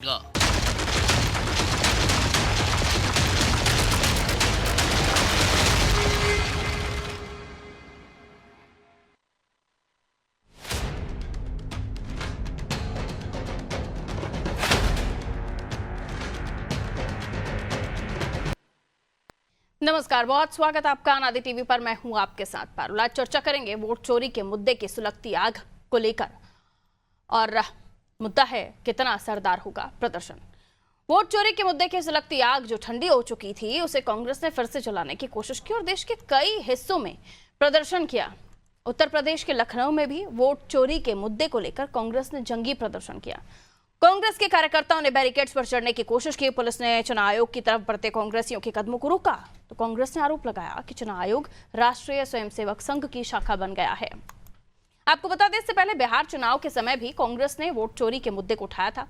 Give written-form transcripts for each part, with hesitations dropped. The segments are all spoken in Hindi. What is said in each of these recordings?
Go. नमस्कार, बहुत स्वागत आपका अनादि टीवी पर। मैं हूं आपके साथ पारुल। आज चर्चा करेंगे वोट चोरी के मुद्दे की सुलगती आग को लेकर, और मुद्दा है कितना असरदार होगा प्रदर्शन। वोट चोरी के मुद्दे की सुलगती आग जो ठंडी हो चुकी थी, उसे कांग्रेस ने फिर से जलाने की कोशिश की और देश के कई हिस्सों में प्रदर्शन किया। उत्तर प्रदेश के लखनऊ में भी वोट चोरी के मुद्दे को लेकर कांग्रेस ने जंगी प्रदर्शन किया। कांग्रेस के कार्यकर्ताओं ने बैरिकेड्स पर चढ़ने की कोशिश की। पुलिस ने चुनाव आयोग की तरफ बढ़ते कांग्रेसियों के कदमों को रोका तो कांग्रेस ने आरोप लगाया कि चुनाव आयोग राष्ट्रीय स्वयंसेवक संघ की शाखा बन गया है। आपको बता दें, इससे पहले बिहार चुनाव के समय भी कांग्रेस ने वोट चोरी के मुद्दे को उठाया था।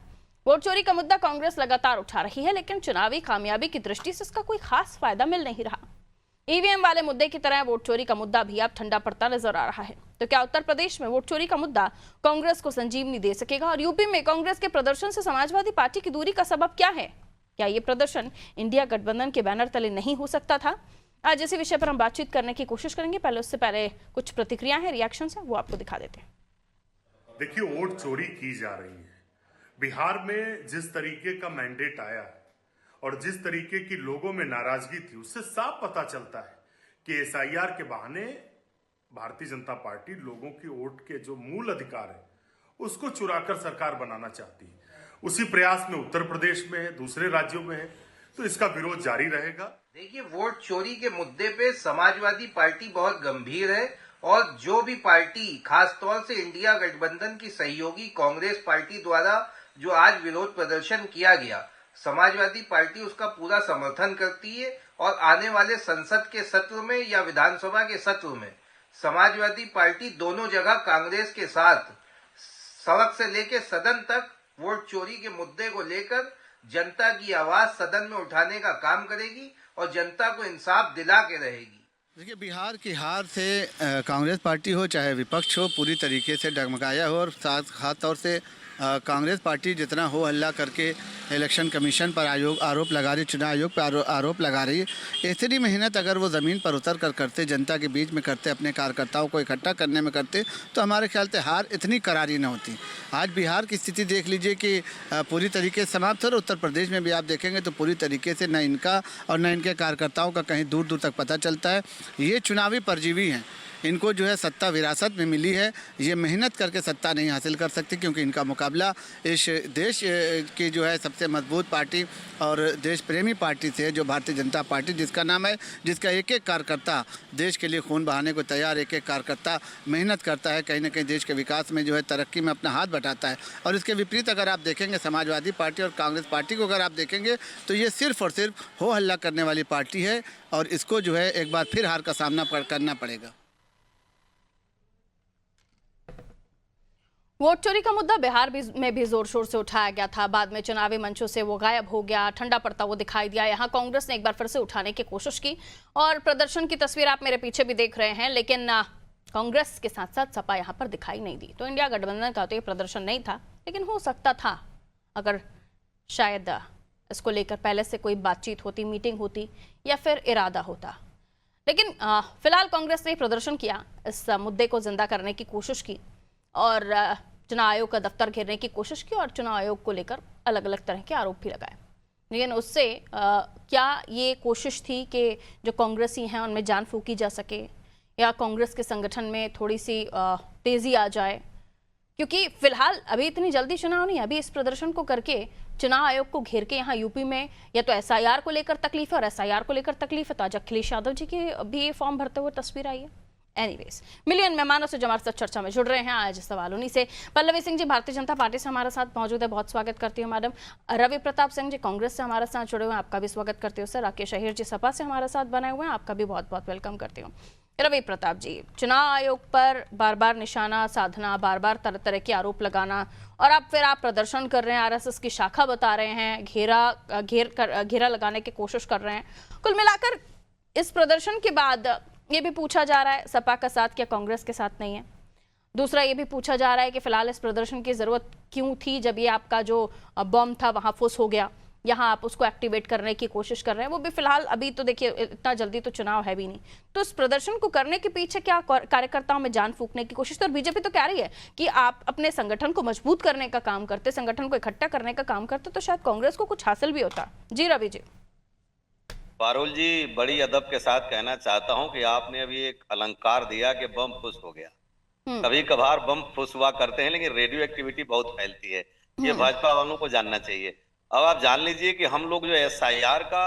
वोट चोरी का मुद्दा कांग्रेस लगातार उठा रही है, लेकिन चुनावी कामयाबी की दृष्टि से इसका कोई खास फायदा मिल नहीं रहा। ईवीएम वाले मुद्दे की तरह वोट चोरी का मुद्दा भी अब ठंडा पड़ता नजर आ रहा है। तो क्या उत्तर प्रदेश में वोट चोरी का मुद्दा कांग्रेस को संजीवनी दे सकेगा? और यूपी में कांग्रेस के प्रदर्शन से समाजवादी पार्टी की दूरी का सबब क्या है? क्या ये प्रदर्शन इंडिया गठबंधन के बैनर तले नहीं हो सकता था? आज इसी विषय पर हम बातचीत करने की कोशिश करेंगे। उससे पहले कुछ प्रतिक्रियाएं हैं, रिएक्शन है, वो आपको दिखा देते हैं। देखिए, वोट चोरी की जा रही है। बिहार में जिस तरीके का मैंडेट आया और जिस तरीके की लोगों में नाराजगी थी, उससे साफ पता चलता है कि एसआईआर के बहाने भारतीय जनता पार्टी लोगों की वोट के जो मूल अधिकार है उसको चुराकर सरकार बनाना चाहती है। उसी प्रयास में उत्तर प्रदेश में है, दूसरे राज्यों में है, तो इसका विरोध जारी रहेगा। देखिए, वोट चोरी के मुद्दे पे समाजवादी पार्टी बहुत गंभीर है और जो भी पार्टी, खासतौर से इंडिया गठबंधन की सहयोगी कांग्रेस पार्टी द्वारा जो आज विरोध प्रदर्शन किया गया, समाजवादी पार्टी उसका पूरा समर्थन करती है और आने वाले संसद के सत्र में या विधानसभा के सत्र में समाजवादी पार्टी दोनों जगह कांग्रेस के साथ सड़क से लेकर सदन तक वोट चोरी के मुद्दे को लेकर जनता की आवाज सदन में उठाने का काम करेगी और जनता को इंसाफ दिला के रहेगी। देखिए, बिहार की हार से कांग्रेस पार्टी हो चाहे विपक्ष हो, पूरी तरीके से डगमगाया हो और खास तौर से कांग्रेस पार्टी जितना हो हल्ला करके इलेक्शन कमीशन पर आरोप लगा रही, चुनाव आयोग पर आरोप लगा रही है। इतनी मेहनत अगर वो ज़मीन पर उतर कर करते, जनता के बीच में करते, अपने कार्यकर्ताओं को इकट्ठा करने में करते, तो हमारे ख्याल से हार इतनी करारी न होती। आज बिहार की स्थिति देख लीजिए कि पूरी तरीके से समाप्त है। उत्तर प्रदेश में भी आप देखेंगे तो पूरी तरीके से न इनका और न इनके कार्यकर्ताओं का कहीं दूर दूर तक पता चलता है। ये चुनावी परजीवी हैं। इनको जो है सत्ता विरासत में मिली है, ये मेहनत करके सत्ता नहीं हासिल कर सकती, क्योंकि इनका मुकाबला इस देश की जो है सबसे मजबूत पार्टी और देश प्रेमी पार्टी से, जो भारतीय जनता पार्टी, जिसका नाम है, जिसका एक एक कार्यकर्ता देश के लिए खून बहाने को तैयार, एक एक कार्यकर्ता मेहनत करता है, कहीं ना कहीं देश के विकास में जो है तरक्की में अपना हाथ बटाता है। और इसके विपरीत अगर आप देखेंगे समाजवादी पार्टी और कांग्रेस पार्टी को अगर आप देखेंगे तो ये सिर्फ और सिर्फ हो हल्ला करने वाली पार्टी है और इसको जो है एक बार फिर हार का सामना करना पड़ेगा। वोट चोरी का मुद्दा बिहार में भी जोर शोर से उठाया गया था। बाद में चुनावी मंचों से वो गायब हो गया, ठंडा पड़ता वो दिखाई दिया। यहाँ कांग्रेस ने एक बार फिर से उठाने की कोशिश की और प्रदर्शन की तस्वीर आप मेरे पीछे भी देख रहे हैं, लेकिन कांग्रेस के साथ साथ सपा यहाँ पर दिखाई नहीं दी। तो इंडिया गठबंधन का तो ये प्रदर्शन नहीं था, लेकिन हो सकता था अगर शायद इसको लेकर पहले से कोई बातचीत होती, मीटिंग होती या फिर इरादा होता। लेकिन फिलहाल कांग्रेस ने प्रदर्शन किया, इस मुद्दे को जिंदा करने की कोशिश की और चुनाव आयोग का दफ्तर घेरने की कोशिश की और चुनाव आयोग को लेकर अलग अलग तरह के आरोप भी लगाए। लेकिन उससे क्या ये कोशिश थी कि जो कांग्रेसी हैं उनमें जान फूंकी जा सके या कांग्रेस के संगठन में थोड़ी सी तेजी आ जाए? क्योंकि फिलहाल अभी इतनी जल्दी चुनाव नहीं, अभी इस प्रदर्शन को करके चुनाव आयोग को घेर के यहाँ यूपी में या तो एसआईआर को लेकर तकलीफ है और एसआईआर को लेकर तकलीफ है, तो आज अखिलेश यादव जी की भी फॉर्म भरते हुए तस्वीर आई है। एनीवेज, मिलियन मेहमानों से जो हमारे साथ चर्चा में जुड़ रहे हैं, आज सवाल उन्हीं से। पल्लवी सिंह जी भारतीय जनता पार्टी से हमारे साथ मौजूद है, बहुत स्वागत करती हूँ मैडम। रवि प्रताप सिंह जी कांग्रेस से हमारे साथ जुड़े हुए हैं, आपका भी स्वागत करती हूँ सर। राकेश अहिर जी सपा से हमारे साथ बने हुए हैं, आपका भी बहुत बहुत वेलकम करती हूँ। रवि प्रताप जी, चुनाव आयोग पर बार बार निशाना साधना, बार बार तरह तरह के आरोप लगाना और अब फिर आप प्रदर्शन कर रहे हैं, आरएसएस की शाखा बता रहे हैं, घेरा लगाने की कोशिश कर रहे हैं। कुल मिलाकर इस प्रदर्शन के बाद ये भी पूछा जा रहा है, सपा का साथ क्या कांग्रेस के साथ नहीं है? दूसरा ये भी पूछा जा रहा है कि फिलहाल इस प्रदर्शन की जरूरत क्यों थी, जब ये आपका जो बम था वहां फुस हो गया, यहाँ आप उसको एक्टिवेट करने की कोशिश कर रहे हैं। वो भी फिलहाल अभी तो देखिए इतना जल्दी तो चुनाव है भी नहीं, तो इस प्रदर्शन को करने के पीछे क्या कार्यकर्ताओं में जान फूंकने की कोशिश? तो बीजेपी तो कह रही है कि आप अपने संगठन को मजबूत करने का काम करते, संगठन को इकट्ठा करने का काम करते, तो शायद कांग्रेस को कुछ हासिल भी होता। जी रवि जी। पारुल जी, बड़ी अदब के साथ कहना चाहता हूं कि आपने अभी एक अलंकार दिया कि बम फुस हो गया। कभी कभार बम फुस हुआ करते हैं, लेकिन रेडियो एक्टिविटी बहुत फैलती है, ये भाजपा वालों को जानना चाहिए। अब आप जान लीजिए कि हम लोग जो एसआईआर का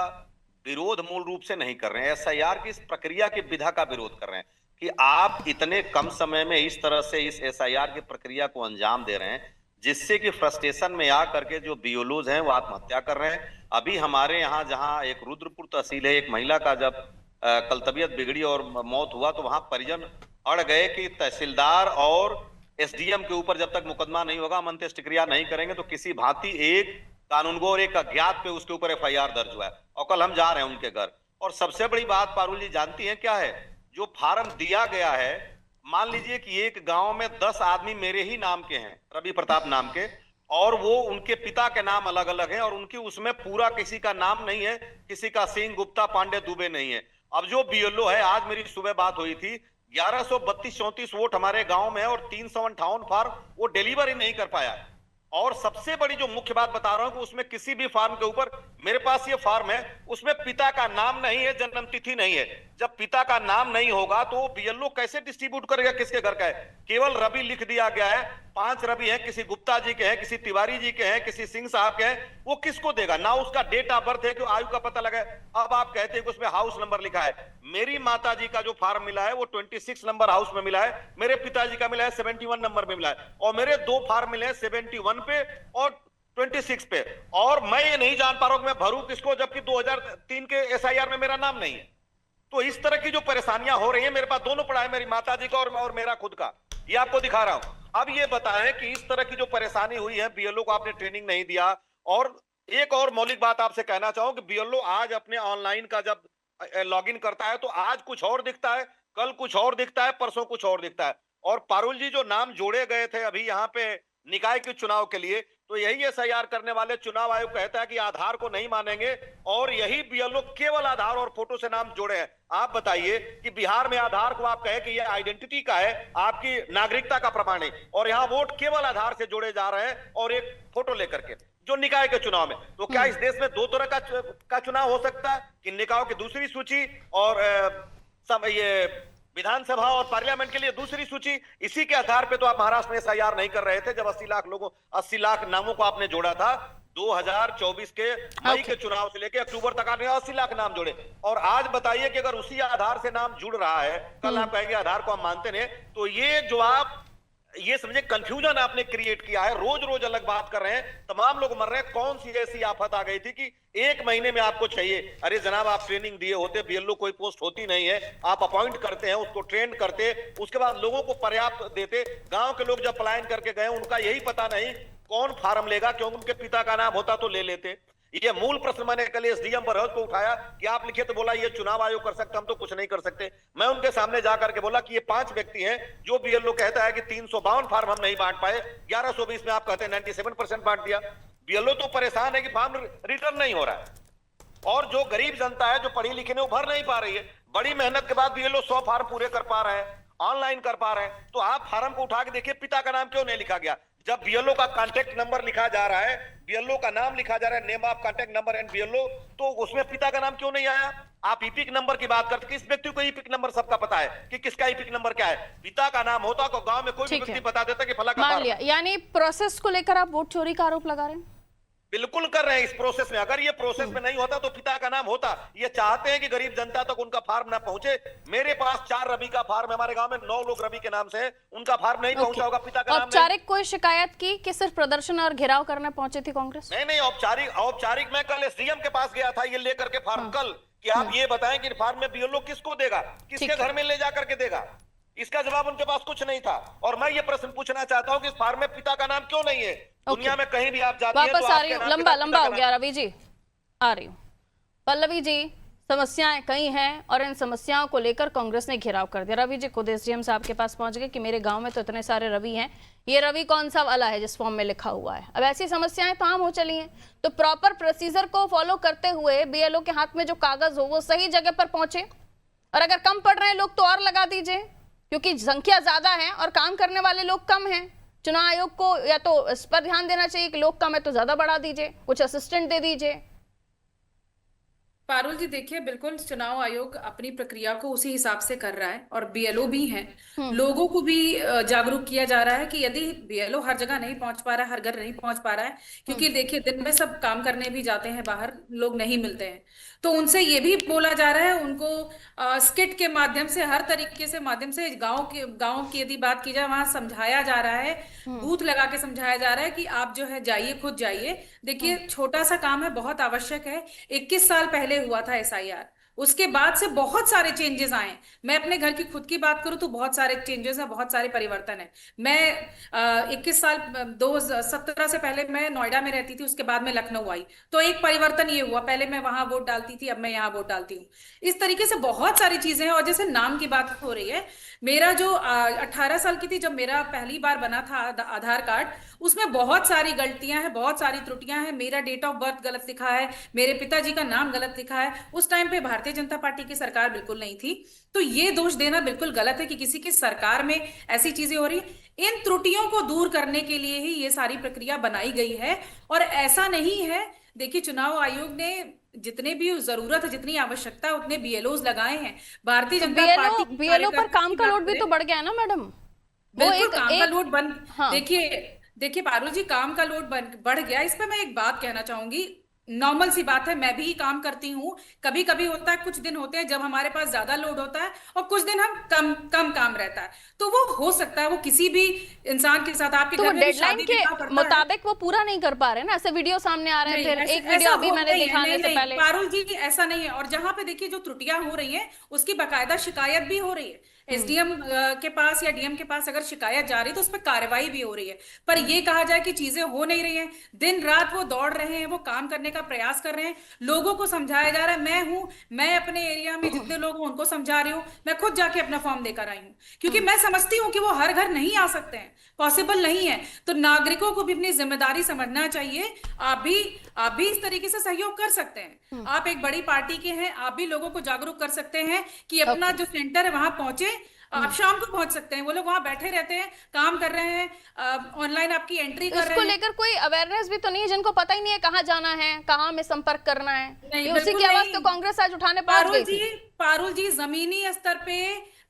विरोध मूल रूप से नहीं कर रहे हैं, एसआईआर की इस प्रक्रिया की विधा का विरोध कर रहे हैं कि आप इतने कम समय में इस तरह से इस एसआईआर की प्रक्रिया को अंजाम दे रहे हैं, जिससे कि फ्रस्ट्रेशन में आ करके जो बीएलओज हैं वो आत्महत्या कर रहे हैं। अभी हमारे यहाँ जहाँ एक रुद्रपुर तहसील है, एक महिला का जब कल तबीयत बिगड़ी और मौत हुआ, तो वहां परिजन अड़ गए कि तहसीलदार और एसडीएम के ऊपर जब तक मुकदमा नहीं होगा, हम अंत्येष्टि क्रिया नहीं करेंगे। तो किसी भांति एक कानूनगो और एक अज्ञात पे उसके ऊपर एफआईआर दर्ज हुआ है, और कल हम जा रहे हैं उनके घर। और सबसे बड़ी बात पारुल जी जानती हैं क्या है? जो फार्म दिया गया है, मान लीजिए कि एक गांव में 10 आदमी मेरे ही नाम के हैं, रवि प्रताप नाम के, और वो उनके पिता के नाम अलग अलग हैं, और उनकी उसमें पूरा किसी का नाम नहीं है, किसी का सिंह, गुप्ता, पांडे, दुबे नहीं है। अब जो बीएलओ है, आज मेरी सुबह बात हुई थी, 1132-34 वोट हमारे गांव में है और 358 फार्म वो डिलीवर ही नहीं कर पाया है। और सबसे बड़ी जो मुख्य बात बता रहा हूं कि उसमें किसी भी फार्म के ऊपर, मेरे पास ये फार्म है, उसमें पिता का नाम नहीं है, जन्म तिथि नहीं है। जब पिता का नाम नहीं होगा तो बीएलओ कैसे डिस्ट्रीब्यूट करेगा, किसके घर का है? केवल रवि लिख दिया गया है, 5 रवि हैं, किसी गुप्ता जी के हैं, किसी तिवारी जी के हैं, किसी सिंह साहब के हैं, वो किसको देगा? ना उसका डेट ऑफ बर्थ है कि आयु का पता लगा। अब आप कहते हैं कि उसमें हाउस नंबर लिखा है। मेरी माता जी का जो फार्म मिला है वो 26 नंबर हाउस में मिला है, मेरे पिताजी का मिला है 71 नंबर में मिला है, और मेरे 2 फार्म मिले हैं 71 पे और 26 पे। और मैं ये नहीं जान पा रहा हूं कि मैं भरूं किसको, जबकि 2003 के एसआईआर में मेरा नाम नहीं है। तो इस तरह की जो परेशानियां हो रही है, मेरे पास दोनों पड़ा है, मेरी माता जी का और मेरा खुद का, ये आपको दिखा रहा हूं। अब ये बताएं कि इस तरह की जो परेशानी हुई है, बीएलओ को आपने ट्रेनिंग नहीं दिया। और एक और मौलिक बात आपसे कहना चाहूं कि बीएलओ आज अपने ऑनलाइन का जब लॉगिन करता है तो आज कुछ और दिखता है, कल कुछ और दिखता है, परसों कुछ और दिखता है। और पारुल जी, जो नाम जोड़े गए थे अभी यहाँ पे निकाय के चुनाव के लिए, तो यही एसआईआर करने वाले चुनाव आयोग कहता है कि आधार को नहीं मानेंगे, और यही बीएलओ केवल आधार और फोटो से नाम जोड़े हैं। आप बताइए कि बिहार में आधार को आप कहें कि यह आइडेंटिटी का है, आपकी नागरिकता का प्रमाण है, और यहाँ वोट केवल आधार से जोड़े जा रहे हैं और एक फोटो लेकर के जो निकाय के चुनाव में। तो क्या इस देश में 2 तरह का चुनाव हो सकता है कि निकायों की दूसरी सूची और ये विधानसभा और पार्लियामेंट के लिए दूसरी सूची? इसी के आधार पे तो आप महाराष्ट्र में एसआईआर नहीं कर रहे थे, जब 80 लाख नामों को आपने जोड़ा था 2024 के मई के चुनाव से लेकर अक्टूबर तक आपने 80 लाख नाम जोड़े। और आज बताइए कि अगर उसी आधार से नाम जुड़ रहा है, कल आप कहेंगे आधार को हम मानते नहीं, तो ये जो आप ये समझे कंफ्यूजन आपने क्रिएट किया है। रोज रोज अलग बात कर रहे हैं, तमाम लोग मर रहे हैं। कौन सी ऐसी आफत आ गई थी कि 1 महीने में आपको चाहिए? अरे जनाब, आप ट्रेनिंग दिए होते, बीएलओ कोई पोस्ट होती नहीं है, आप अपॉइंट करते हैं, उसको ट्रेन करते, उसके बाद लोगों को पर्याप्त देते। गांव के लोग जब पलायन करके गए, उनका यही पता नहीं कौन फार्म लेगा, क्योंकि उनके पिता का नाम होता तो ले लेते। ये मूल प्रश्न मैंने कल एसडीएम बरहज को उठाया कि आप लिखिए, तो बोला ये चुनाव आयोग कर सकता, हम तो कुछ नहीं कर सकते। मैं उनके सामने जाकर के बोला कि ये 5 व्यक्ति हैं जो बीएलओ कहता है कि 352 फार्म हम नहीं बांट पाए, 1120 में आप कहते हैं 97% बांट दिया। बीएलओ तो परेशान है कि फार्म रिटर्न नहीं हो रहा है, और जो गरीब जनता है, जो पढ़ी लिखी नहीं, वो भर नहीं पा रही है। बड़ी मेहनत के बाद बीएलओ 100 फार्म पूरे कर पा रहे हैं, ऑनलाइन कर पा रहे हैं। तो आप फार्म को उठा के देखिए, पिता का नाम क्यों नहीं लिखा गया? जब बीएलओ का कांटेक्ट नंबर लिखा जा रहा है, बीएलओ का नाम लिखा जा रहा है, name of contact number and BLO, तो उसमें पिता का नाम क्यों नहीं आया? आप ईपिक नंबर की बात करते, किस व्यक्ति को ईपिक नंबर सबका पता है कि किसका ईपिक नंबर क्या है? पिता का नाम होता तो गांव में कोई भी व्यक्ति बता देता कि फला का मान लिया। यानी प्रोसेस को लेकर आप वोट चोरी का आरोप लगा रहे हैं? बिल्कुल कर रहे हैं इस प्रोसेस में। अगर ये प्रोसेस में नहीं होता तो पिता का नाम होता। ये चाहते हैं कि गरीब जनता तक उनका फार्म ना पहुंचे। मेरे पास 4 रवि का फार्म है, हमारे गांव में 9 लोग रवि के नाम से हैं, उनका फार्म नहीं पहुंचा होगा, पिता का नाम नहीं। औपचारिक कोई शिकायत की कि सिर्फ प्रदर्शन और घेराव करने पहुंचे थी कांग्रेस? नहीं, औपचारिक मैं कल एसडीएम के पास गया था ये लेकर के फार्म कल, कि आप ये बताएं कि फार्म में बीएलओ किसको देगा, किसके घर में ले जाकर के देगा? इसका जवाब उनके पास कुछ नहीं था। और मैं ये प्रश्न पूछना चाहता हूं कि इस फार्म में पिता का नाम क्यों नहीं है? दुनिया में कहीं भी आप जाते हैं वापस आ रही हूँ, लंबा हो गया रवि जी, आ रही हूँ। पल्लवी जी, समस्याएं कई हैं और इन समस्याओं को लेकर कांग्रेस ने घेराव कर दिया। रवि जी खुद एसडीएम साहब के पास पहुंच गए कि मेरे गांव में तो इतने सारे रवि हैं, ये रवि कौन सा वाला है जिस फॉर्म में लिखा हुआ है। अब ऐसी समस्याएं तो आम हो चली हैं, तो प्रॉपर प्रोसीजर को फॉलो करते हुए बीएलओ के हाथ में जो कागज हो वो सही जगह पर पहुंचे, और अगर कम पड़ रहे हैं लोग तो और लगा दीजिए, क्योंकि संख्या ज्यादा है और काम करने वाले लोग कम हैं। चुनाव आयोग को या तो इस पर ध्यान देना चाहिए कि लोग कम है तो ज्यादा बढ़ा दीजिए, कुछ असिस्टेंट दे दीजिए। पारुल जी देखिए, बिल्कुल चुनाव आयोग अपनी प्रक्रिया को उसी हिसाब से कर रहा है और बीएलओ भी हैं। लोगों को भी जागरूक किया जा रहा है कि यदि बीएलओ हर जगह नहीं पहुंच पा रहा है, हर घर नहीं पहुंच पा रहा है, क्योंकि देखिए दिन में सब काम करने भी जाते हैं बाहर, लोग नहीं मिलते हैं, तो उनसे ये भी बोला जा रहा है, उनको स्किट के माध्यम से, हर तरीके से माध्यम से गाँव की यदि बात की जाए वहां समझाया जा रहा है, बूथ लगा के समझाया जा रहा है कि आप जो है जाइए, खुद जाइए। देखिए छोटा सा काम है, बहुत आवश्यक है। 21 साल पहले हुआ था एसआईआर, उसके बाद से बहुत सारे चेंजेस आए। मैं अपने घर की खुद की बात करूं तो बहुत सारे चेंजेस हैं, बहुत सारे परिवर्तन है। मैं 21 साल 2017 से पहले मैं नोएडा में रहती थी, उसके बाद में लखनऊ आई, तो एक परिवर्तन ये हुआ, पहले मैं वहां वोट डालती थी, अब मैं यहाँ वोट डालती हूँ। इस तरीके से बहुत सारी चीजें हैं। और जैसे नाम की बात हो रही है, मेरा जो 18 साल की थी जब मेरा पहली बार बना था आधार कार्ड, उसमें बहुत सारी गलतियां हैं, बहुत सारी त्रुटियां हैं। मेरा डेट ऑफ बर्थ गलत लिखा है, मेरे पिताजी का नाम गलत लिखा है। उस टाइम पे भारतीय जनता पार्टी की सरकार बिल्कुल नहीं थी, तो ये दोष देना बिल्कुल गलत है कि किसी की सरकार में ऐसी चीजें हो रही। इन त्रुटियों को दूर करने के लिए ही ये सारी प्रक्रिया बनाई गई है। और ऐसा नहीं है, देखिए चुनाव आयोग ने जितने भी जरूरत है, जितनी आवश्यकता है, उतने बीएलओज लगाए हैं। भारतीय जनता पार्टी बीएलओ पर काम का लोड भी तो बढ़ गया है ना मैडम। बिल्कुल काम का लोड देखिए पारुल जी, काम का लोड बढ़ गया। इस पे मैं एक बात कहना चाहूंगी, नॉर्मल सी बात है, मैं भी काम करती हूँ, कभी कभी होता है, कुछ दिन होते हैं जब हमारे पास ज्यादा लोड होता है और कुछ दिन हम कम काम रहता है, तो वो हो सकता है, वो किसी भी इंसान के साथ, आपके तो घर में डेडलाइन के मुताबिक वो पूरा नहीं कर पा रहे ना, ऐसे वीडियो सामने आ रहे थे। एक वीडियो अभी मैंने दिखाने से पहले। पारुल जी ऐसा नहीं है, और जहां पे देखिए जो त्रुटियां हो रही हैं उसकी बाकायदा शिकायत भी हो रही है। एसडीएम के पास या डीएम के पास अगर शिकायत जा रही है तो उस पर कार्रवाई भी हो रही है। पर ये कहा जाए कि चीजें हो नहीं रही हैं, दिन रात वो दौड़ रहे हैं, वो काम करने का प्रयास कर रहे हैं, लोगों को समझाया जा रहा है। मैं अपने एरिया में जितने लोग हैं उनको समझा रही हूँ, मैं खुद जाके अपना फॉर्म देकर आई हूँ, क्योंकि मैं समझती हूँ कि वो हर घर नहीं आ सकते हैं, पॉसिबल नहीं है। तो नागरिकों को भी अपनी जिम्मेदारी समझना चाहिए। आप भी इस तरीके से सहयोग कर सकते हैं। आप एक बड़ी पार्टी के हैं, आप भी लोगों को जागरूक कर सकते हैं कि अपना जो सेंटर है वहां पहुंचे। आप शाम को पहुंच सकते हैं, वो लोग वहां बैठे रहते हैं, काम कर रहे हैं, ऑनलाइन आपकी एंट्री कर रहे हैं। इसको लेकर कोई अवेयरनेस भी तो नहीं है, जिनको पता ही नहीं है कहाँ जाना है, कहाँ में संपर्क करना है। उसी की आवाज तो कांग्रेस आज उठाने पहुंच गई थी। पारुल जी जमीनी स्तर पे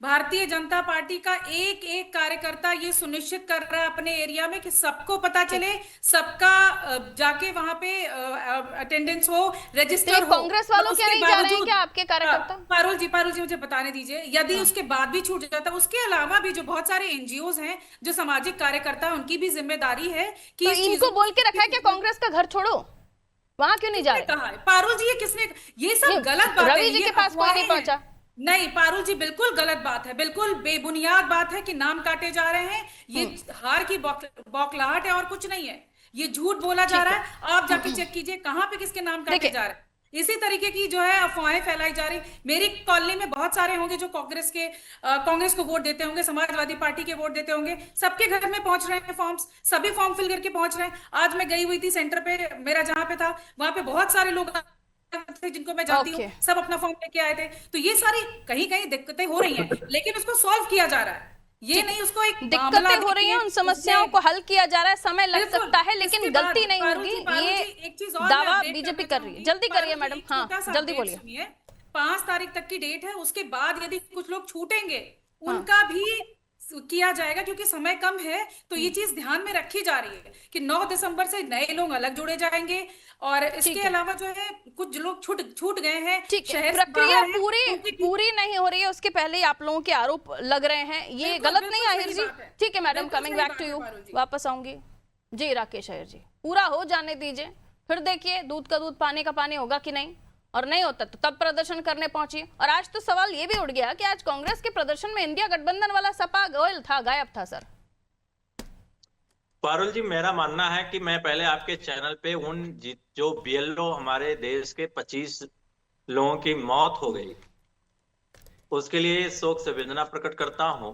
भारतीय जनता पार्टी का एक एक कार्यकर्ता ये सुनिश्चित कर रहा है अपने एरिया में कि सबको पता चले, सबका जाके वहां पे अटेंडेंस हो, रजिस्टर हो। कांग्रेस वालों क्या नहीं जा रहे हैं क्या आपके कार्यकर्ता? पारुल जी मुझे बताने दीजिए, यदि उसके बाद भी छूट जाता, उसके अलावा भी जो बहुत सारे एनजीओज हैं, जो सामाजिक कार्यकर्ता, उनकी भी जिम्मेदारी है कि तो इनको बोल के रखा है कि कांग्रेस का घर छोड़ो, वहां क्यों नहीं जा रहे? कहा है पारुल जी, ये किसने, ये सब गलत बात है। रवि जी के पास कोई नहीं पहुंचा। नहीं पारुल जी, बिल्कुल गलत बात है, बिल्कुल बेबुनियाद बात है कि नाम काटे जा रहे हैं। ये हार की बौखलाहट है और कुछ नहीं है, ये झूठ बोला जा रहा है। आप जाके चेक कीजिए कहां पे किसके नाम काटे जा रहे हैं। इसी तरीके की जो है अफवाहें फैलाई जा रही। मेरी कॉलोनी में बहुत सारे होंगे जो कांग्रेस को वोट देते होंगे, समाजवादी पार्टी के वोट देते होंगे, सबके घर में पहुंच रहे हैं फॉर्म्स, सभी फॉर्म फिल करके पहुंच रहे हैं। आज मैं गई हुई थी सेंटर पे, मेरा जहां पे था वहां पे बहुत सारे लोग थे जिनको मैं जानती हूँ, सब अपना फॉर्म लेके आए थे। तो ये सारी कहीं कहीं दिक्कतें हो रही हैं, लेकिन उसको सॉल्व किया जा रहा है। ये नहीं उसको एक दिक्कतें हो रही हैं, उन समस्याओं को हल किया जा रहा है, समय लग सकता है लेकिन गलती नहीं होगी। ये दावा बीजेपी कर रही है। जल्दी करिए मैडम, हाँ जल्दी बोलिए। 5 तारीख तक की डेट है, उसके बाद यदि कुछ लोग छूटेंगे उनका भी किया जाएगा, क्योंकि समय कम है। तो ये चीज ध्यान में रखी जा रही है कि 9 दिसंबर से नए लोग अलग जुड़े जाएंगे। और इसके अलावा जो है कुछ लोग छूट गए हैं, प्रक्रिया पूरी नहीं हो रही है, उसके पहले ही आप लोगों के आरोप लग रहे हैं, ये गलत नहीं आहिर जी? ठीक है madam, coming back to you, वापस आऊंगी जी। राकेश अय्यर जी, पूरा हो जाने दीजिए, फिर देखिए दूध का दूध पानी का पानी होगा कि नहीं, और नहीं होता तो तब प्रदर्शन करने पहुंची। और आज तो सवाल ये भी उठ गया कि आज कांग्रेस के प्रदर्शन में इंडिया गठबंधन वाला सपा गायब था सर। पारुल जी, मेरा मानना है कि मैं पहले आपके चैनल पे उन जो बीएलओ हमारे देश के 25 लोगों की मौत हो गई, उसके लिए शोक संवेदना प्रकट करता हूं।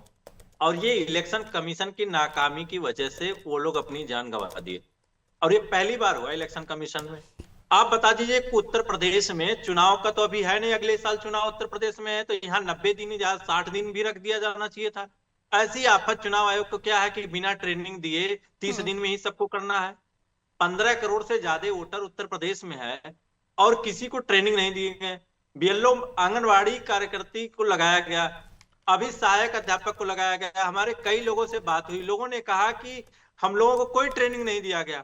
और ये इलेक्शन कमीशन की नाकामी की वजह से वो लोग अपनी जान गंवा दिए, और ये पहली बार हुआ इलेक्शन कमीशन में। आप बता दीजिए कि उत्तर प्रदेश में चुनाव का तो अभी है नहीं, अगले साल चुनाव उत्तर प्रदेश में है, तो यहाँ 90 दिन या 60 दिन भी रख दिया जाना चाहिए था। ऐसी आफत चुनाव आयोग को क्या है कि बिना ट्रेनिंग दिए 30 दिन में ही सबको करना है। 15 करोड़ से ज्यादा वोटर उत्तर प्रदेश में है और किसी को ट्रेनिंग नहीं दी गई। बीएलओ आंगनवाड़ी कार्यकर्ती को लगाया गया, अभी सहायक अध्यापक को लगाया गया। हमारे कई लोगों से बात हुई, लोगों ने कहा कि हम लोगों को कोई ट्रेनिंग नहीं दिया गया।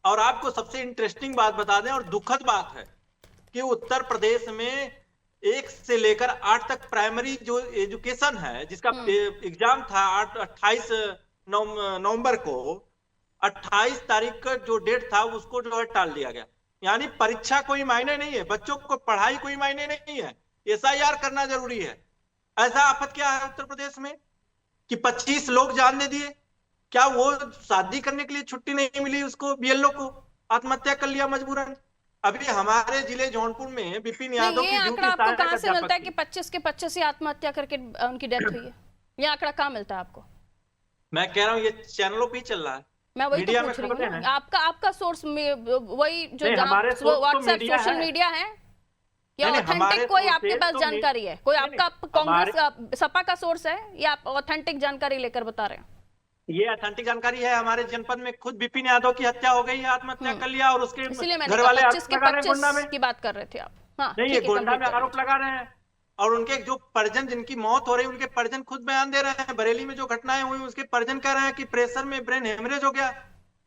और आपको सबसे इंटरेस्टिंग बात बता दें और दुखद बात है कि उत्तर प्रदेश में 1 से लेकर 8 तक प्राइमरी जो एजुकेशन है, जिसका एग्जाम था 28 नवंबर को, 28 तारीख का जो डेट था उसको जो है टाल दिया गया। यानी परीक्षा कोई मायने नहीं है, बच्चों को पढ़ाई कोई मायने नहीं है, एसआईआर करना जरूरी है। ऐसा आफत क्या है उत्तर प्रदेश में कि 25 लोग जान दे दिए। क्या वो शादी करने के लिए छुट्टी नहीं मिली उसको, बीएलओ को, आत्महत्या कर लिया मजबूरन। अभी हमारे जिले जौनपुर में विपिन यादव ये आंकड़ा आपको कहाँ से मिलता है कि 25 के 25 ही आत्महत्या करके उनकी डेथ हुई है? ये आंकड़ा कहाँ मिलता है आपको? मैं कह रहा हूँ ये चैनलों पे ही चल रहा है, मैं वही तो पूछ रही हूँ। आपका सोर्स वही जो व्हाट्सएप सोशल मीडिया है या ऑथेंटिक कोई आपके पास जानकारी है? कोई आपका कांग्रेस सपा का सोर्स है या आप ऑथेंटिक जानकारी लेकर बता रहे हैं? ये ऑथेंटिक जानकारी है। हमारे जनपद में खुद विपिन यादव की हत्या हो गई है, आत्महत्या कर लिया, और उसके घर वाले 25 के 25 की बात कर रहे थे आप। हाँ, नहीं, ये गोंडा में आरोप लगा रहे हैं। और उनके जो परिजन जिनकी मौत हो रही है, उनके परिजन खुद बयान दे रहे हैं। बरेली में जो घटनाएं हुई उसके परिजन कह रहे हैं कि प्रेशर में ब्रेन हेमरेज हो गया।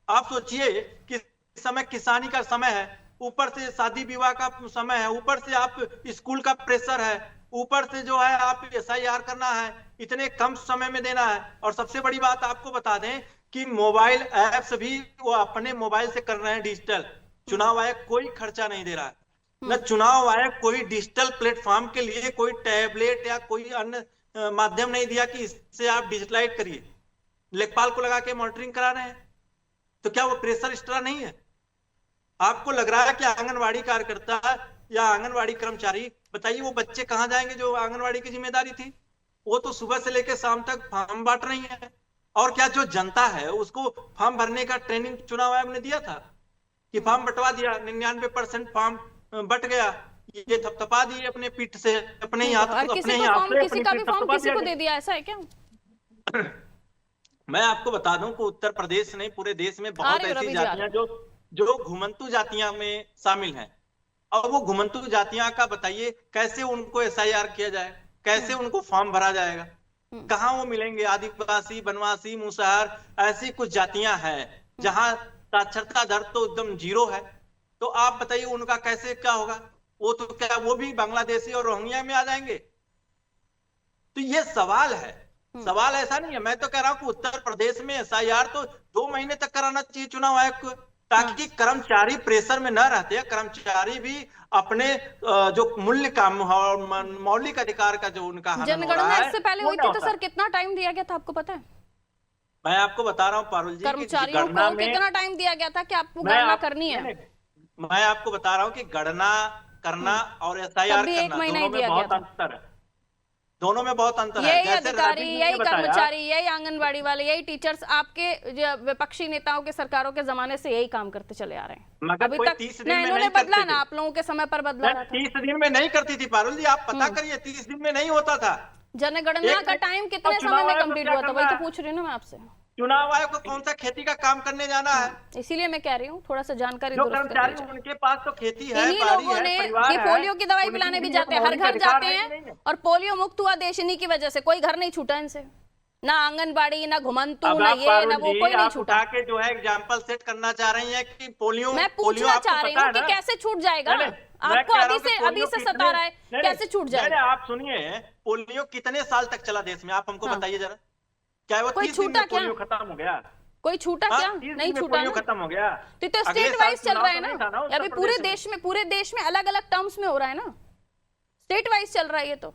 आप सोचिए कि समय किसानी का समय है, ऊपर से शादी विवाह का समय है, ऊपर से आप स्कूल का प्रेशर है, ऊपर से जो है आप एसआईआर करना है, इतने कम समय में देना है। और सबसे बड़ी बात आपको बता दें कि मोबाइल ऐप्स भी वो अपने मोबाइल से कर रहे हैं डिजिटल। चुनाव आयोग कोई खर्चा नहीं दे रहा है, न चुनाव आयोग कोई डिजिटल प्लेटफॉर्म के लिए कोई टैबलेट या कोई अन्य माध्यम नहीं दिया कि इससे आप डिजिटलाइज करिए। लेखपाल को लगा के मॉनिटरिंग करा रहे हैं, तो क्या वो प्रेशर इस तरह नहीं है? आपको लग रहा है कि आंगनवाड़ी कार्यकर्ता या आंगनवाड़ी कर्मचारी, बताइए वो बच्चे कहाँ जाएंगे जो आंगनवाड़ी की जिम्मेदारी थी? वो तो सुबह से लेकर शाम तक फॉर्म बांट रही है। और क्या जो जनता है उसको फॉर्म भरने का ट्रेनिंग चुनाव आयोग ने दिया था कि फॉर्म बंटवा दिया, 99% फॉर्म बट गया, ये थपथपा दिए अपने पीठ से, अपने ही हाथ से, किसी का भी फॉर्म किसी को दे दिया, ऐसा है क्या? मैं आपको बता दूं कि उत्तर प्रदेश नहीं पूरे देश में बहुत ऐसी जातियां जो घुमंतु जातियां में शामिल हैं। और वो घुमंतु जातियां का बताइए कैसे उनको एसआईआर किया जाए, कैसे उनको फॉर्म भरा जाएगा? कहाँ वो मिलेंगे? आदिवासी, बनवासी, मुसहर, ऐसी कुछ जातियां हैं जहां साक्षरता दर तो एकदम 0 है। तो आप बताइए उनका कैसे क्या होगा? वो तो क्या वो भी बांग्लादेशी और रोहिंग्या में आ जाएंगे? तो ये सवाल है, सवाल ऐसा नहीं है। मैं तो कह रहा हूं कि उत्तर प्रदेश में एसआईआर तो 2 महीने तक कराना चाहिए चुनाव आयोग को, ताकि कर्मचारी प्रेशर में न रहते हैं, कर्मचारी भी अपने जो मूल्य का मौलिक अधिकार का जो उनका जनगणना इससे पहले हुई थी तो सर कितना टाइम दिया गया था आपको पता है? मैं आपको बता रहा हूँ पारुल जी, कर्मचारियों को कितना टाइम दिया गया था कि आपको गणना करनी है? मैं आपको बता रहा हूँ कि गणना करना और एसआईआर करना दोनों में बहुत अंतर है, दोनों में बहुत अंतर है। यही अधिकारी, यही कर्मचारी, यही आंगनबाड़ी वाले, यही टीचर्स आपके विपक्षी नेताओं के सरकारों के जमाने से यही काम करते चले आ रहे हैं। अभी तक इन्होंने बदला ना, आप लोगों के समय पर बदला था। 30 दिन में नहीं करती थी पारुल जी, आप पता करिए, 30 दिन में नहीं होता था। जनगणना का टाइम कितने समय में कंप्लीट हुआ था, वही तो पूछ रही हूँ ना मैं आपसे। चुनाव आयोग को कौन सा खेती का काम करने जाना है? इसीलिए मैं कह रही हूँ थोड़ा सा जानकारी जो कर्मचारी उनके पास तो खेती है, इन्हीं लोगों ने ये पोलियो की दवाई पिलाने भी जाते हैं, हर घर जाते हैं, और पोलियो मुक्त हुआ देश इन्हीं की वजह से। कोई घर नहीं छूटा इनसे, ना आंगनबाड़ी, ना घुमंतु, ना ये ना वो, कोई नहीं छूटा। के जो है एग्जाम्पल सेट करना चाह रही है कि पोलियो, मैं पूछना चाह रही हूँ कि कैसे छूट जाएगा? आपको अभी से सता रहा है, कैसे छूट जाएगा? आप सुनिए, पोलियो कितने साल तक चला देश में, आप हमको बताइए जरा। क्या वो 30 दिन में पोलियो खत्म हो गया? कोई छूटा क्या? नहीं छूटा, खत्म हो गया। तो स्टेट वाइज चल रहा है ना, अभी पूरे देश में अलग अलग टर्म्स में हो रहा है ना, स्टेट वाइज चल रहा है ये तो।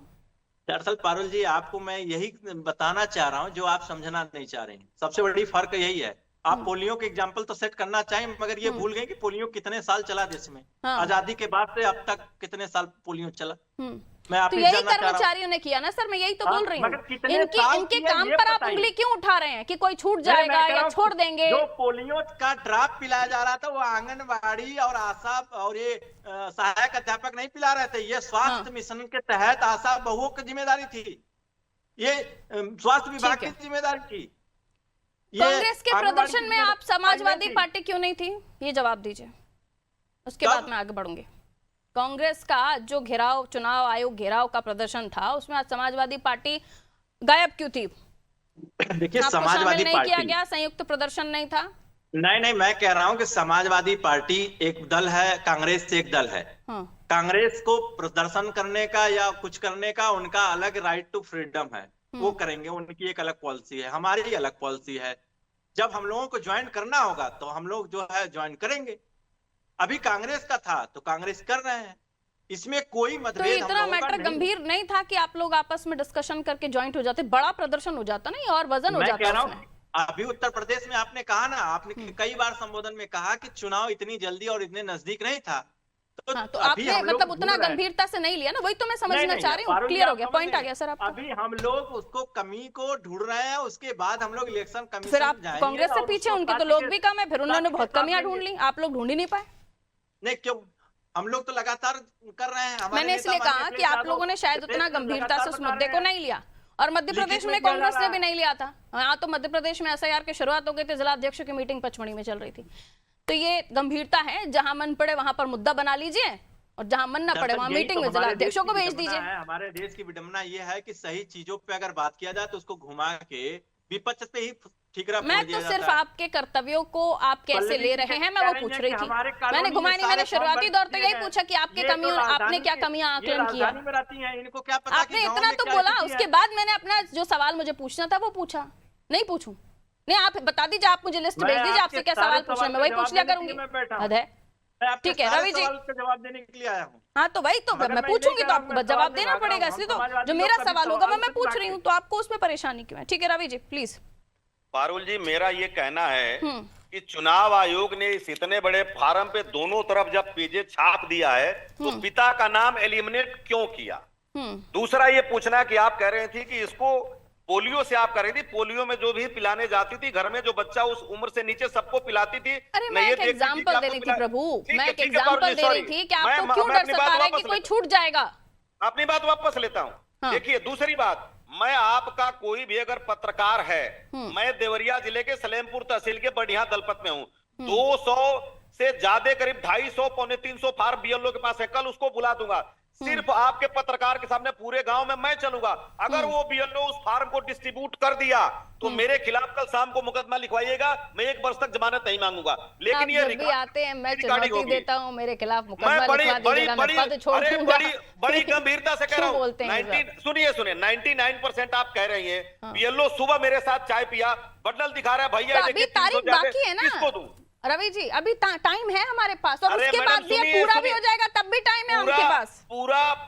दरअसल पारुल जी आपको मैं यही बताना चाह रहा हूं जो आप समझना नहीं चाह रहे हैं। सबसे बड़ी फर्क यही है, आप पोलियो के एग्जाम्पल तो सेट करना चाहें, मगर ये भूल गए कि पोलियो कितने साल चला देश में। हाँ। आजादी के बाद से अब तक कितने साल पोलियो चला। मैं तो आपसे यही जानना चाह रहा हूं। कर्मचारियों ने किया ना सर, मैं यही तो बोल रही हूँ। मगर कितने इनके साल इनके किया काम ये पर आप बताइए। उंगली क्यों उठा रहे हैं कि कोई छूट नहीं, जाएगा मैं कह रहा या हूं छोड़ देंगे? जो पोलियो का ड्रॉप पिलाया जा रहा था वो आंगनबाड़ी और आशा और ये सहायक अध्यापक नहीं पिला रहे थे, ये स्वास्थ्य मिशन के तहत आशा बहुओं की जिम्मेदारी थी, ये स्वास्थ्य विभाग की जिम्मेदारी थी। ये कांग्रेस के आंगनबाड़ी प्रदर्शन की में आप समाजवादी जिम्मेदारी थी। पार्टी क्यों नहीं थी, ये जवाब दीजिए, उसके बाद मैं आगे बढ़ूंगी। कांग्रेस का जो घेराव, चुनाव आयोग घेराव का प्रदर्शन था, उसमें आज समाजवादी पार्टी गायब क्यों थी? देखिए, आपको शामिल समाजवादी नहीं किया पार्टी गया, संयुक्त प्रदर्शन नहीं था? नहीं, मैं कह रहा हूं कि समाजवादी पार्टी एक दल है, कांग्रेस से एक दल है। हाँ। कांग्रेस को प्रदर्शन करने का या कुछ करने का उनका अलग राइट टू फ्रीडम है, वो करेंगे, उनकी एक अलग पॉलिसी है, हमारी अलग पॉलिसी है। जब हम लोगों को ज्वाइन करना होगा तो हम लोग जो है ज्वाइन करेंगे। अभी कांग्रेस का था तो कांग्रेस कर रहे हैं, इसमें कोई तो मतभेद हम इतना लोगों का मैटर नहीं। गंभीर नहीं था कि आप लोग आपस में डिस्कशन करके ज्वाइंट हो जाते, बड़ा प्रदर्शन हो जाता नहीं और वजन हो मैं कह जाता रहा उसमें। हूं, अभी उत्तर प्रदेश में आपने कहा ना, आपने कई बार संबोधन में कहा कि चुनाव इतनी जल्दी और इतने नजदीक नहीं था, हाँ, तो अभी आपने हम लोग मतलब ढूंढ उतना रहे हैं। गंभीरता से नहीं लिया ना, वही तो मैं समझना नहीं, चाह रही हूँ। पारुल जी, क्लियर हो आप गया, समझ पॉइंट आ रहे गया सर आपका। अभी हम लोग उसको कमी को ढूंढ रहे हैं, उसके बाद हम लोग इलेक्शन कमीशन फिर आप जाएंगे कांग्रेस से और पीछे, उसको उनके तो पार्टी लोग के भी कम है, फिर उन्होंने पार्टी के बहुत साथ कमियां लेंगे। ढूंढ ली, आप लोग ढूंढ ही नहीं पाए। नहीं, क्यों? हम लोग तो लगातार कर रहे हैं। हमारे मैंने नेता इसलिए कहा माननीय कि आप अखिलेश लोगों ने यादव शायद उतना देश में गंभीरता से लगातार उस बता मुद्दे रहे को हैं। नहीं लिया, और मध्य प्रदेश लिखित में में कांग्रेस क्या ने रहा भी नहीं लिया था। हाँ, तो मध्य प्रदेश में SIR की शुरुआत हो गई थी, जिला अध्यक्ष की मीटिंग पचमढ़ी में चल रही थी। तो ये गंभीरता है, जहां मन पड़े वहां पर मुद्दा बना लीजिए, और जहां मन ना पड़े वहां यही मीटिंग तो में जिला हमारे देश अध्यक्षों की को भेज विडंबना दीजिए। है। हमारे देश की विडंबना ये है कि सही चीजों पे अगर बात किया जाए तो उसको घुमा के विपक्ष पे ही ठीकरा मैं फोड़ दिया तो जाता सिर्फ है। आपके कर्तव्यों को आप कैसे पल्लवी ले जी रहे कह हैं, मैं वो रही पूछ हैं रही कि थी। हमारे कॉलोनी मैंने में घुमाई नहीं, मैंने सारे फॉर्म शुरुआती भर दौर तो दिए यही हैं। पूछा कि आपके ये तो कमियों, आपने राजधानी क्या के- कमियां ये आकलन किया। राजधानी में रहती हैं, इनको क्या पता कि आपने गाँव इतना में तो क्या बोला, स्थिति है। उसके बाद मैंने अपना जो सवाल मुझे पूछना था वो पूछा। नहीं पूछूं? नहीं, आप बता दीजिए, आप मुझे लिस्ट मैं भेज दीजिए, आपसे आपके क्या सारे सवाल पूछना है, मैं सवाल वही का पूछ लिया जवाब देने के करूंगी। लिए मैं बैठा हूं। हद है। मैं आपके ठीक है, सारे रवि जी। सवाल का जवाब देने के लिए आया हूँ। हाँ, तो वही तो मगर मैं मैं ये पूछूंगी कह तो रहा हूं, आपको मैं जवाब सवाल देना में भाग पड़ेगा, रहा हूं। इसलिए तो समाजवादी जो लोग मेरा कभी सवाल होगा वो सवाल मैं से पूछ भागते रही हूँ, हैं। तो आपको उसमें परेशानी क्यों है? ठीक है रवि जी, प्लीज। पारुल जी, मेरा ये कहना है कि चुनाव आयोग ने इस इतने बड़े फार्म पे दोनों तरफ जब पेजे छाप दिया है तो पिता का नाम एलिमिनेट क्यों किया? दूसरा ये पूछना कि आप कह रहे थे कि इसको पोलियो से आप कह रही थी, पोलियो में जो भी पिलाने जाती थी घर में जो बच्चा उस उम्र से नीचे सबको पिलाती थी। अरे मैं एक एग्जांपल दे रही थी प्रभु, मैं एक एग्जांपल दे रही थी कि आपको क्यों डर सता रहा है कि कोई छूट जाएगा। अपनी बात वापस लेता हूँ। हाँ। देखिए, दूसरी बात, मैं आपका कोई भी अगर पत्रकार है, मैं देवरिया जिले के सलेमपुर तहसील के बढ़िया दलपत में हूँ, 200 से ज्यादा करीब 250 पौने 300 फार्म BLO के पास है, कल उसको बुला दूंगा। सिर्फ आपके पत्रकार के सामने पूरे गांव में मैं चलूंगा। अगर वो BLO उस फार्म को डिस्ट्रीब्यूट कर दिया तो मेरे खिलाफ कल शाम को मुकदमा लिखवाइएगा, मैं 1 वर्ष तक जमानत नहीं मांगूंगा। लेकिन आप ये जब भी आते हैं मैं चुनौती देता हूँ, मेरे खिलाफ मुकदमा मैं लिखवा दीजिएगा, मैं पद छोड़ अरे दूंगा। बड़ी गंभीरता से कह रहा हूँ। बोलते हैं 99% आप कह रही हैं। BLO सुबह मेरे साथ चाय पिया, बंडल दिखा रहा है, भैया तो अभी देखिए 300 तारीख ज्यादा, बाकी है ना किसको दूं? रवि जी, अभी टाइम है हमारे पास, और अरे उसके मैडम, बाद भी ये सुनिए, पूरा भी सुनिए। हो जाएगा, तब भी टाइम है आपके पास।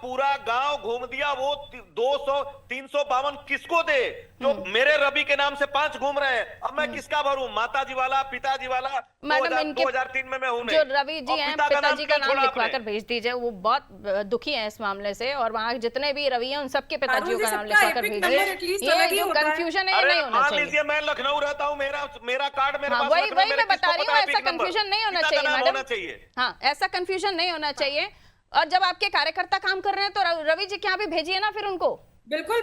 पूरा गांव घूम दिया, वो 200 352 किसको दे? जो मेरे रवि के नाम से 5 घूम रहे हैं। अब मैं किसका भरूं? माताजी वाला, पिताजी वाला? मैडम, इनके 2003 में मैं हूं जो रवि जी हैं, पिताजी का नाम छोड़ा लिखवा आपने? कर भेज दीजिए, वो बहुत दुखी हैं इस मामले से, और वहाँ जितने भी रवि हैं उन सबके पिताजियों का नाम लिखवा कर भेजिए। ये जो कंफ्यूजन है ये अरे नहीं होना मान चाहिए। लीजिए मैं लखनऊ रहता हूँ, मेरा कार्ड मेरे हाँ, पास वही लखनऊ में, मैं बता रही हूँ, किसको ऐसा पता है PIN कंफ्यूजन नहीं होना पिता का चाहिए नाम मैडम। होना चाहिए। हाँ, ऐसा कंफ्यूजन नहीं होना चाहिए। और जब आपके कार्यकर्ता काम कर रहे हैं तो रवि जी के यहाँ भी भेजिए ना फिर उनको। बिल्कुल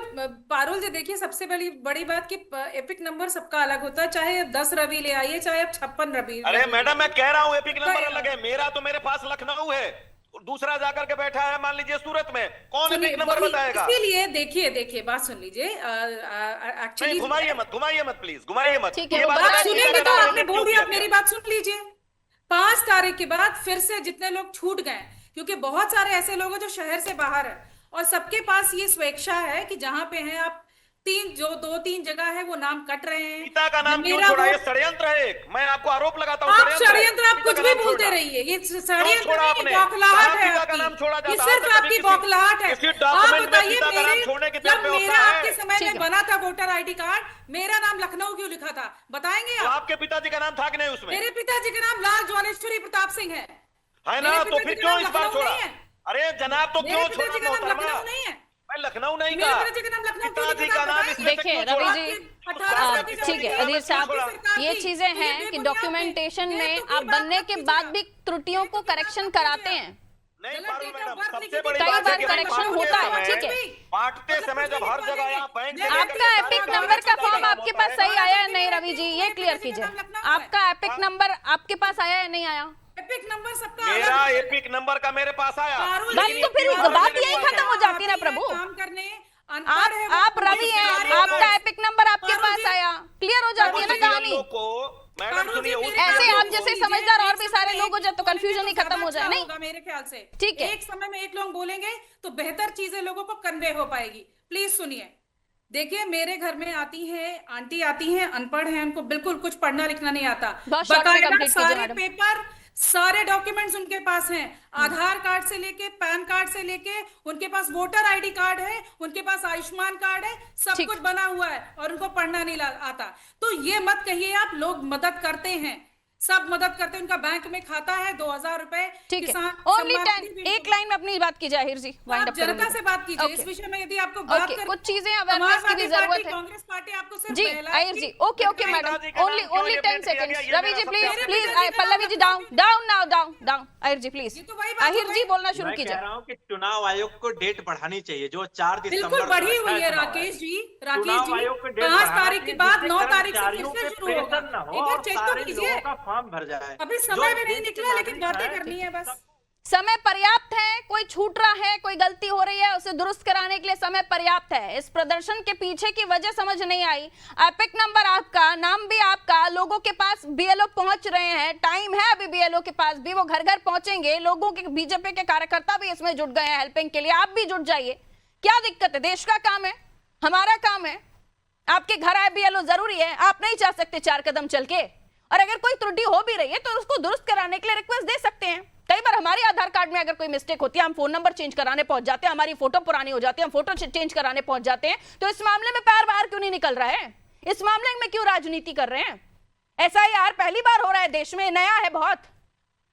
पारुल जी, देखिए सबसे बड़ी बात कि एपिक नंबर सबका अलग होता है, चाहे 10 रवि ले आइए, चाहे आप 56 रवि। अरे मैडम, मैं कह रहा हूँ एपिक नंबर अलग है। मेरा तो मेरे पास लखनऊ है, दूसरा जाकर के बैठा है मान लीजिए सूरत में, कौन एपिक नंबर बताएगा? इसीलिए देखिए बात सुन लीजिए, एक्चुअली घुमाइए मत प्लीज, घुमाइए मत। ठीक है, ये वो बात बात बताइए सुनेंगे कि तो मैंने आपने क्यों बोल दिया, किया आप मेरी क्या? बात सुन लीजिए। 5 तारीख के बाद फिर से जितने लोग छूट गए, क्योंकि बहुत सारे ऐसे लोग हैं जो शहर से बाहर है, और सबके पास ये स्वेच्छा है कि जहां पे हैं आप दो तीन जगह है वो नाम कट रहे हैं। पिता का नाम क्यों छोड़ा? ये षड्यंत्र है एक। मैं आपको आरोप लगाता हूँ आप षड्यंत्र, आप कुछ भी बोलते रहिए, ये षड्यंत्र नहीं, बौखलाहट है आपकी, ये सिर्फ आपकी बौखलाहट है। आप बताइए, जब मेरा आपके समय में बना था वोटर आईडी कार्ड, मेरा नाम लखनऊ क्यों लिखा था, बताएंगे आप? आपके पिताजी का नाम था कि नहीं उसमें? मेरे पिताजी का नाम लाल ज्वालेश्वरी प्रताप सिंह है ना? तो फिर क्यों इस बार छोड़ा? अरे जनाब, तो क्यों छोड़ा? लखनऊ नहीं है, मैं लखनऊ नहीं कहा, पिताजी का नाम। देखिए रवि जी, ठीक है अधीर साहब, ये चीजें हैं कि डॉक्यूमेंटेशन में आप बनने के बाद भी त्रुटियों को करेक्शन कराते हैं। सबसे बड़ी कई बात बार है कि करेक्शन होता है, ठीक है। बांटते समय जब हर जगह यहाँ बैंक से आपका एपिक नंबर का फॉर्म आपके पास सही आया है नहीं रवि जी, ये क्लियर कीजिए। आपका एपिक नंबर आपके पास आया है नहीं आया? एपिक नंबर सबका, मेरा एपिक नंबर का मेरे पास आया। बस तो फिर बात यही खत्म हो जाती ना प्रभु। काम करने आप रवि हैं, आपका एपिक नंबर आपके पास आया, क्लियर हो जाती है ना कहानी। मैडम सुनिए, ऐसे आप जैसे समझदार और भी सारे लोग हो जाए तो कंफ्यूजन ही खत्म हो जाए, नहीं? मेरे ख्याल से ठीक है, एक समय में एक लोग बोलेंगे तो बेहतर चीजें लोगों को कन्वे हो पाएगी। प्लीज सुनिए, देखिए मेरे घर में आती है आंटी, आती है अनपढ़ है, उनको बिल्कुल कुछ पढ़ना लिखना नहीं आता, बकायदा सारे पेपर सारे डॉक्यूमेंट्स उनके पास हैं, आधार कार्ड से लेके पैन कार्ड से लेके उनके पास वोटर आईडी कार्ड है, उनके पास आयुष्मान कार्ड है, सब कुछ बना हुआ है और उनको पढ़ना नहीं आता। तो ये मत कहिए आप लोग मदद करते हैं, सब मदद करते हैं, उनका बैंक में खाता है 2000 रुपए। ठीक है, ओनली 10 एक लाइन में अपनी बात कीजिए आहिर जी, वाइंड अप जनता से बात कीजिए इस विषय में, यदि आपको बात करनी कुछ चीजें अवेयरनेस की भी जरूरत है। कांग्रेस पार्टी आपको सिर्फ जी Ahir ji, okay madam, only 10 seconds. Ravi ji please Pallavi ji down Ahir ji please, Ahir ji बोलना शुरू कीजिए। मैं कह रहा हूँ कि चुनाव आयोग को डेट बढ़ानी चाहिए, जो 4 दिसंबर बिल्कुल बढ़ी हुई है राकेश जी, 5 तारीख के बाद 9 तारीख से फिर से शुरू होगा, एक बार चेक तो कीजिए। फॉर्म भर जाए, अभी समय भी नहीं निकला लेकिन बातें करनी है बस। समय पर्याप्त है, कोई छूट रहा है, कोई गलती हो रही है, उसे दुरुस्त कराने के लिए समय पर्याप्त है। इस प्रदर्शन के पीछे की वजह समझ नहीं आई। एपिक नंबर आपका, नाम भी आपका, लोगों के पास बीएलओ पहुंच रहे हैं, टाइम है अभी बीएलओ के पास भी, वो घर घर पहुंचेंगे, लोगों के बीजेपी के कार्यकर्ता भी इसमें जुट गए हैं हेल्पिंग के लिए, आप भी जुट जाइए। क्या दिक्कत है? देश का काम है, हमारा काम है, आपके घर आए बीएलओ जरूरी है, आप नहीं चाह सकते 4 कदम चल के? और अगर कोई त्रुटि हो भी रही है तो उसको दुरुस्त कराने के लिए रिक्वेस्ट दे सकते हैं। कई बार हमारे आधार कार्ड में अगर कोई मिस्टेक होती है, हम फोन नंबर चेंज कराने पहुंच जाते हैं, हमारी फोटो पुरानी हो जाती है, हम फोटो चेंज कराने पहुंच जाते हैं, तो इस मामले में पैर बाहर क्यों नहीं निकल रहा है? इस मामले में क्यों राजनीति कर रहे हैं? एसआईआर पहली बार हो रहा है देश में, नया है बहुत,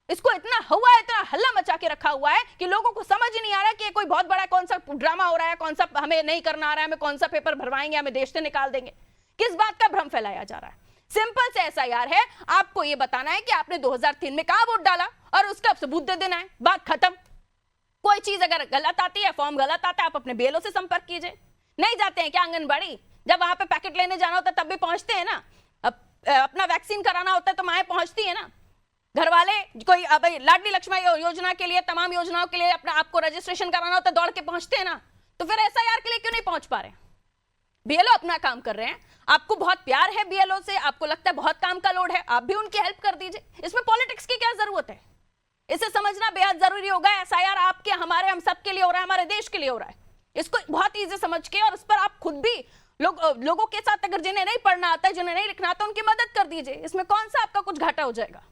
इसको इतना हुआ, इतना हल्ला मचा के रखा हुआ है कि लोगों को समझ ही नहीं आ रहा कि ये कोई बहुत बड़ा कौन सा ड्रामा हो रहा है, कौन सा हमें नहीं करना आ रहा है, हमें कौन सा पेपर भरवाएंगे, हमें देश से निकाल देंगे, किस बात का भ्रम फैलाया जा रहा है। सिंपल से एसआईआर है, आपको यह बताना है कि आपने 2003 में कहां वोट डाला और उसका सबूत दे देना है, बात खत्म। कोई चीज अगर गलत आती है, फॉर्म गलत आता है, आप अपने बीएलओ से संपर्क कीजिए। नहीं जाते हैं क्या आंगनबाड़ी? जब वहां पे पैकेट लेने जाना होता है तब भी पहुंचते हैं ना, अपना वैक्सीन कराना होता है तो माएं पहुंचती है ना, घर वाले कोई लाडली लक्ष्मी योजना के लिए, तमाम योजनाओं के लिए अपना आपको रजिस्ट्रेशन कराना होता है, दौड़ के पहुंचते हैं ना, तो फिर एसआईआर के लिए क्यों नहीं पहुंच पा रहे? बीएलओ अपना काम कर रहे हैं, आपको बहुत प्यार है बीएलओ से, आपको लगता है बहुत काम का लोड है, आप भी उनकी हेल्प कर दीजिए, इसमें पॉलिटिक्स की क्या जरूरत है? इसे समझना बेहद जरूरी होगा। एसआईआर आपके, हमारे, हम सब के लिए हो रहा है, हमारे देश के लिए हो रहा है, इसको बहुत ईजी समझ के और इस पर आप खुद भी लोगों के साथ, अगर जिन्हें नहीं पढ़ना आता है, जिन्हें नहीं लिखना आता, उनकी मदद कर दीजिए। इसमें कौन सा आपका कुछ घाटा हो जाएगा?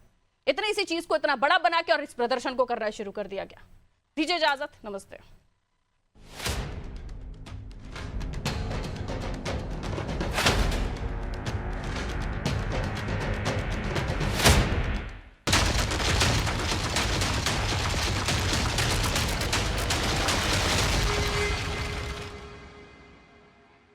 इतनी सी चीज को इतना बड़ा बना के और इस प्रदर्शन को करना शुरू कर दिया गया। दीजिए इजाजत, नमस्ते।